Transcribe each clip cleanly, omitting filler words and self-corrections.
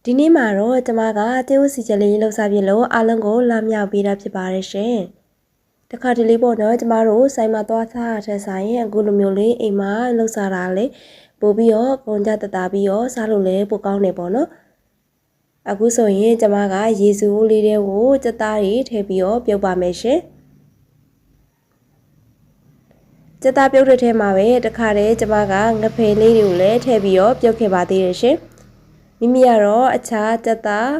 ဒီနေ့မှာတော့ကျမကတေးဥစီချက်လေးလှုပ်ရှားပြလို့အားလုံးကိုလာမြောက်ပေးတာဖြစ်ပါတယ်ရှင်။တခါတလေပေါ့နော်ကျမတို့ဆိုင်မှာသွားစားတဲ့ဆိုင်အခုလိုမျိုးလေးအိမ်မှာလှုပ်ရှားတာလေပို့ပြီးတော့ကုန်ကြတတာပြီးတော့စားလို့လည်းပိုကောင်းနေပေါ့နော်။အခုဆိုရင်ကျမကရေစုပ်လေးတွေကိုစက်သားတွေထည့်ပြီးတော့ပြုတ်ပါမယ်ရှင်။စက်သားပြုတ်တဲ့ထဲမှာပဲတခါတည်းကျမကငဖယ်လေးတွေကိုလည်းထည့်ပြီးတော့ပြုတ်ခဲ့ပါသေးတယ်ရှင်။မိမိကတော့အခြားစက်သား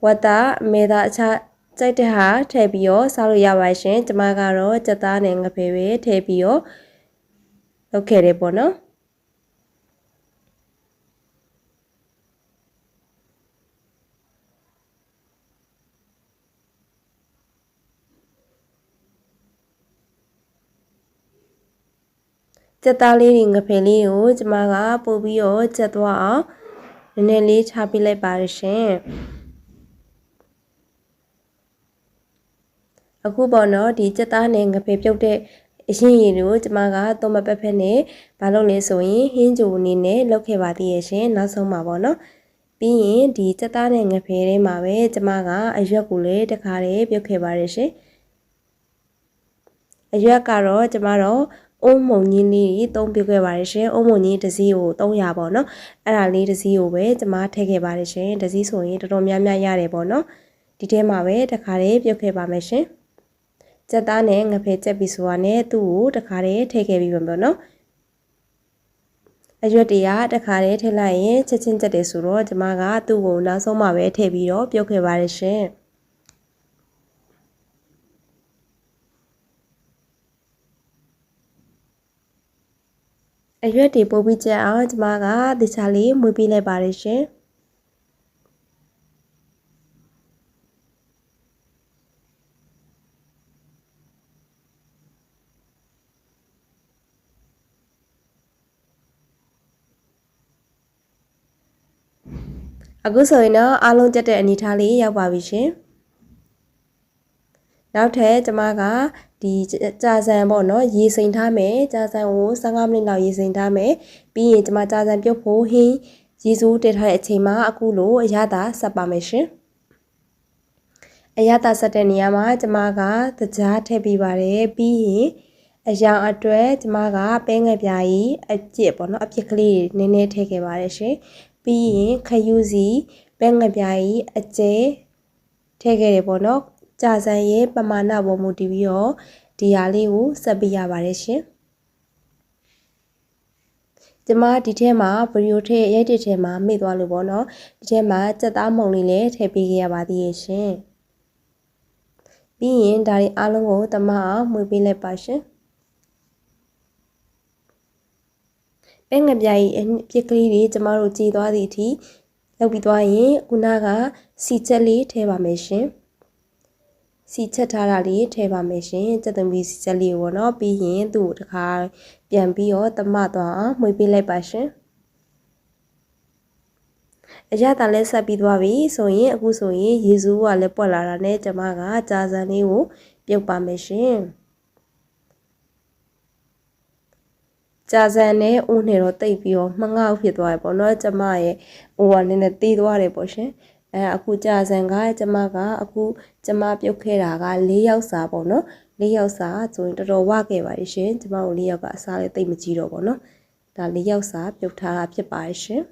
ဝတ်တာမေတာအခြားကြိုက်တဲ့ဟာထည့်ပြီးတော့စားလို့ရပါရှင်ကျမကတော့စက်သားနဲ့ငဖယ်ပဲထည့်ပြီးတော့လုပ်ခဲ့တယ်ပေါ့နော်စက်သားလေးတွေငဖယ်လေးကိုကျမကပို့ပြီးတော့ချက်သွားအောင်နည်းနည်းလေးချပေးလိုက်ပါရရှင်အခုပေါ့နော်ဒီစက်သားနဲ့ငဖယ်ပြုတ်တဲ့အရင်ရည်ကိုကျမကတော့မပက်ဖက်နဲ့ဘာလို့လဲဆိုရင်ဟင်းဂျိုအနေနဲ့လုပ်ခဲ့ပါသေးရဲ့ရှင်နောက်ဆုံးမှာပေါ့နော်ပြီးရင်ဒီစက်သားနဲ့ငဖယ်ထဲမှာပဲကျမကအရွက်ကိုလည်းတခါတည်းပြုတ်ခဲ့ပါရရှင်အရွက်ကတော့ကျမတော့အုံးမုံကြီးလေးသုံးပြုတ်ခဲ့ပါရရှင်အုံးမုံကြီးတစ်စီးကို300ပေါ့နော်အဲ့ဒါလေးတစ်စီးကိုပဲကျမထည့်ခဲ့ပါရရှင်တစ်စီးဆိုရင်တော်တော်များများရတယ်ပေါ့နော်ဒီထဲမှာပဲတခါတည်းပြုတ်ခဲ့ပါမယ်ရှင်စက်သားနဲ့ငဖယ်ချက်ပြီးဆိုတာနဲ့သူ့ကိုတခါတည်းထည့်ခဲ့ပြီးပါမယ်နော်အရွက်တွေကတခါတည်းထည့်လိုက်ရင်ချက်ချင်းချက်တယ်ဆိုတော့ကျမကသူ့ကိုနောက်ဆုံးမှပဲထည့်ပြီးတော့ပြုတ်ခဲ့ပါရရှင်အရွက်တွေပို့ပြီးချက်အောင်ကျမကတခြားလေးမွေးပေးလိုက်ပါရရှင်အခုဆိုရင်တော့အားလုံးကြက်တဲ့အနေထားလေးရောက်ပါပြီရှင်နောက်ထပ်ကျမကဒီကြာဆန်ပေါ့နော်ရေစိမ်ထားမယ်ကြာဆန်ကို15မိနစ်လောက်ရေစိမ်ထားမယ်ပြီးရင်ကျမကြာဆန်ပြုတ်ဖို့ဟင်းရေစိုးတက်ထားတဲ့အချိန်မှာအခုလိုအရသာဆက်ပါမယ်ရှင်အရသာဆက်တဲ့နေရာမှာကျမကတကြားထည့်ပေးပါတယ်ပြီးရင်အရောင်အတွက်ကျမကပဲငယ်ပြားကြီးအပြစ်ပေါ့နော်အပြစ်ကလေးနည်းနည်းထည့်ခဲ့ပါတယ်ရှင်ပြီးရင်ခယူးစီပဲငယ်ပြားကြီးအကျဲထည့်ခဲ့တယ်ပေါ့နော်ကြာဆန်ရဲ့ပမာဏပေါ်မူတည်ပြီးတော့ဒီဟာလေးကိုဆက်ပေးရပါတယ်ရှင်ကျမဒီထဲမှာဗီဒီယိုထည့်ရိုက်တဲ့ထဲမှာမေ့သွားလို့ပေါ့နော်ဒီထဲမှာစက်သားမုံလေးလည်းထည့်ပေးခဲ့ရပါသေးရဲ့ရှင်ပြီးရင်ဒါတွေအားလုံးကိုတမအောင်မှွေပေးလိုက်ပါရှင်ပဲငပြားကြီးအပြစ်ကလေးတွေကျမတို့ကြည်သွားသည့်အထိလောက်ပြီးသွားရင်ခုနကစီချက်လေးထည့်ပါမယ်ရှင်စီချက်ထားတာလေးထည့်ပါမယ်ရှင်စက်သမီးစီချက်လေးကိုနော်ပြီးရင်သူ့ကိုတခါပြန်ပြီးတော့တမသွားအောင်မှွေပေးလိုက်ပါရှင်အရသာလည်းဆက်ပြီးသွားပြီဆိုရင်အခုဆိုရင်ရေစုပ်ကလည်းပွက်လာတာနဲ့ကျမကကြာဆန်လေးကိုပြုတ်ပါမယ်ရှင်ကြာဆန်နဲ့ဦးနဲ့တော့တိတ်ပြီးတော့မငေါ့ဖြစ်သွားရပေါ့နော်ကျမရဲ့ဟိုကနည်းနည်းတီးသွားတယ်ပေါ့ရှင်အခုကြာဆန်ကကျမကအခုကျမပြုတ်ခဲ့တာက4ယောက်စာပေါ့နော်4ယောက်စာဆိုရင်တော်တော်ဝခဲ့ပါရှင်ကျမတို့4ယောက်ကအစားလေးတိတ်မကြည့်တော့ပေါ့နော်ဒါ4ယောက်စာပြုတ်ထားတာဖြစ်ပါရှင်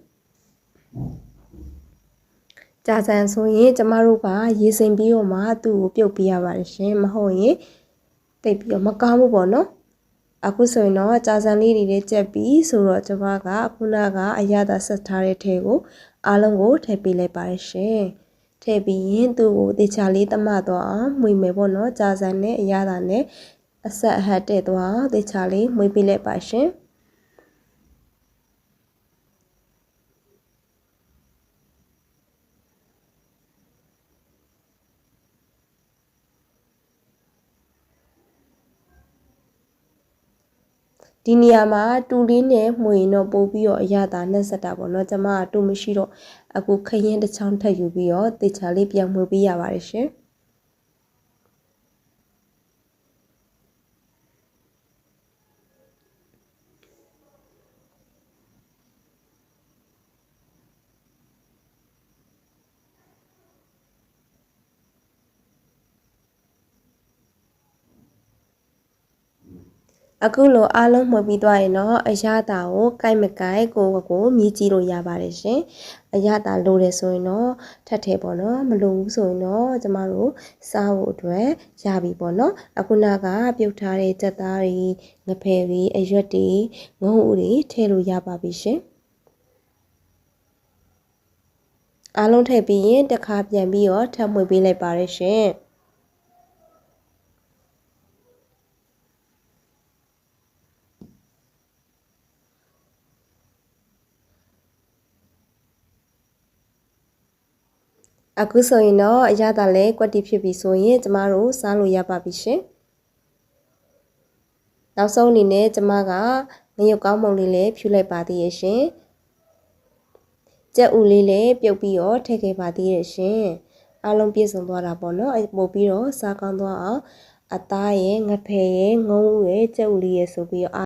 ကြာဆန်ဆိုရင်ကျမတို့ကရေစိမ်ပြီးတော့မှသူ့ကိုပြုတ်ပေးရပါတယ်ရှင်မဟုတ်ရင်တိတ်ပြီးတော့မကောင်းဘူးပေါ့နော်အခုဆိုရင်တော့ကြာဆန်လေးတွေလည်းကြက်ပြီးဆိုတော့ကျမကခုနကအရသာဆက်ထားတဲ့ထဲကိုအားလုံးကိုထည့်ပေးလိုက်ပါတယ်ရှင်ထည့်ပြီးရင်သူ့ကိုတေချာလေးတမတော့အောင်မှွေမယ်ပေါ့နော်ကြာဆန်နဲ့အရသာနဲ့အဆက်အဟတ်တဲ့တော့တေချာလေးမှွေပေးလိုက်ပါရှင်ဒီနေရာမှာတူလေးနဲ့မှွေရင်တော့ပို့ပြီးတော့အရသာနဲ့ဆက်တာပေါ့နော်ကျမကတူမရှိတော့အခုခရင်တစ်ချောင်းထပ်ယူပြီးတော့တေချာလေးပြန်မှွေပေးရပါတယ်ရှင် အခုလိုအားလုံးမှတ်ပြီးသွားရင်တော့အရသာကိုကိုက်မကိုက်ကိုမြည်ကြည့်လို့ရပါတယ်ရှင်အရသာလိုတယ်ဆိုရင်တော့ထပ်ထဲပေါ့နော်မလိုဘူးဆိုရင်တော့ကျမတို့စားဖို့အတွက်ရပြီပေါ့နော်အခုနကပြုတ်ထားတဲ့ကြက်သားတွေငဖယ်တွေအရွက်တွေငုံဥတွေထည့်လို့ရပါပြီရှင်အားလုံးထည့်ပြီးရင်တစ်ခါပြန်ပြီးတော့ထပ်မှွေပေးလိုက်ပါတယ်ရှင်အခုဆိုရင်တော့အရသာလဲကွက်တီဖြစ်ပြီဆိုရင်ကျမတို့စားလို့ရပါပြီရှင်နောက်ဆုံးအနေနဲ့ကျမကငရုတ်ကောင်းမုံလေးလည်းဖြူလိုက်ပါသေးရဲ့ရှင်ကြက်ဥလေးလည်းပြုတ်ပြီးတော့ထည့်ခဲ့ပါသေးရဲ့ရှင်အားလုံးပြည့်စုံသွားတာပေါ့နော်ပို့ပြီးတော့စားကောင်းသွားအောင်အသားရဲ့ငဖယ်ရဲ့ငုံဥရဲ့ကြက်ဥလေးရဲ့ဆိုပြီးတော့